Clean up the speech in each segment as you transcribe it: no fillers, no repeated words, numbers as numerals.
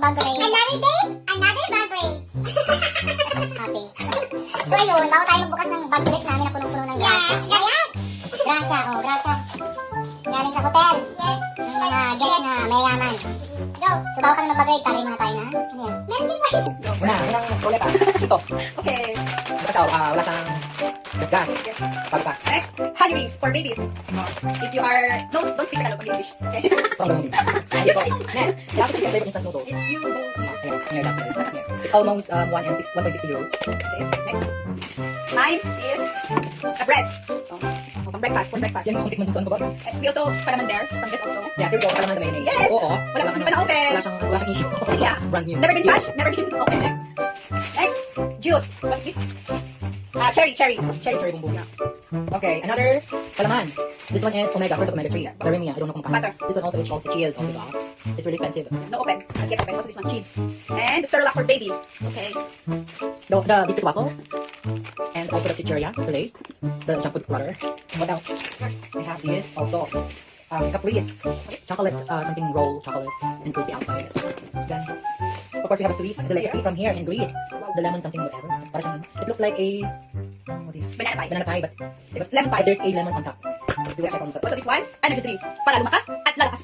bag raid. Another day, another bag raid. Happy. So ayun, bago tayo magbukas ng bag raid namin na punong-puno ng grasa. Yes! Grasa, oh, grasa. Galing sa hotel. Yes. Ng mga guests na mayaman. Go. So bago kami mag-bag raid, tagay muna tayo na. Ano yan? Meron din ba? Unang ulit ito. Okay. Kasi wala siyang gas. Yes. Pagka. Next, honey wings for babies. If you are, don't speak Tagalog in English. Okay. Ito. Next, last is favorite instant noodles. If you don't, Ayan, here, last here. It's almost 1.60 euros. okay. Next, mine is a bread. So, for breakfast, for breakfast. Yan yung tikman dito. Ano ba? And we also put them in there from this also. Yeah, here we go. Kalaman na mayonnaise. Yes! Oo. Wala pa na-open. Wala siyang issue. Yeah. Brand new. Never been touched, never been open. Next, juice. What's this? Cherry Bumbu. Yeah. Okay, another kalaman. This one is omega, first of omega 3. The Remia, I don't know kung Butter. This one also is called Cheers on the top. It's really expensive. No open. I'll get open. What's this one? Cheese. And the Cerelac for baby. Okay. The biscuit waffle. And also the chicheria, the lace. The junk food butter. What else? I have this also. Caprice. Chocolate, something roll chocolate. And crispy outside. Then, of course, we have a sweet delicacy from here in Greece. The lemon something whatever. Parang it looks like a what is it? Banana pie. Banana pie, but it's lemon pie. There's a lemon on top. Do we check on the What's this one? Energy drink. Para lumakas at lalakas.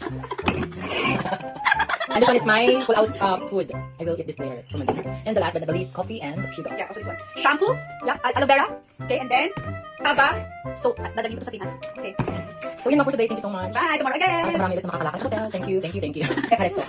And this one is my pull-out food. I will eat this later for my dinner. And the last but not the least, coffee and sugar. Yeah, also this one. Shampoo. Yeah, aloe vera. Okay, and then aba. So, dadalhin ko to sa Pinas. Okay. So yun lang for today. Thank you so much. Bye. Tomorrow again. Para sa marami ulit na makakalakad sa hotel. Thank you. Thank you. Thank you. Resto.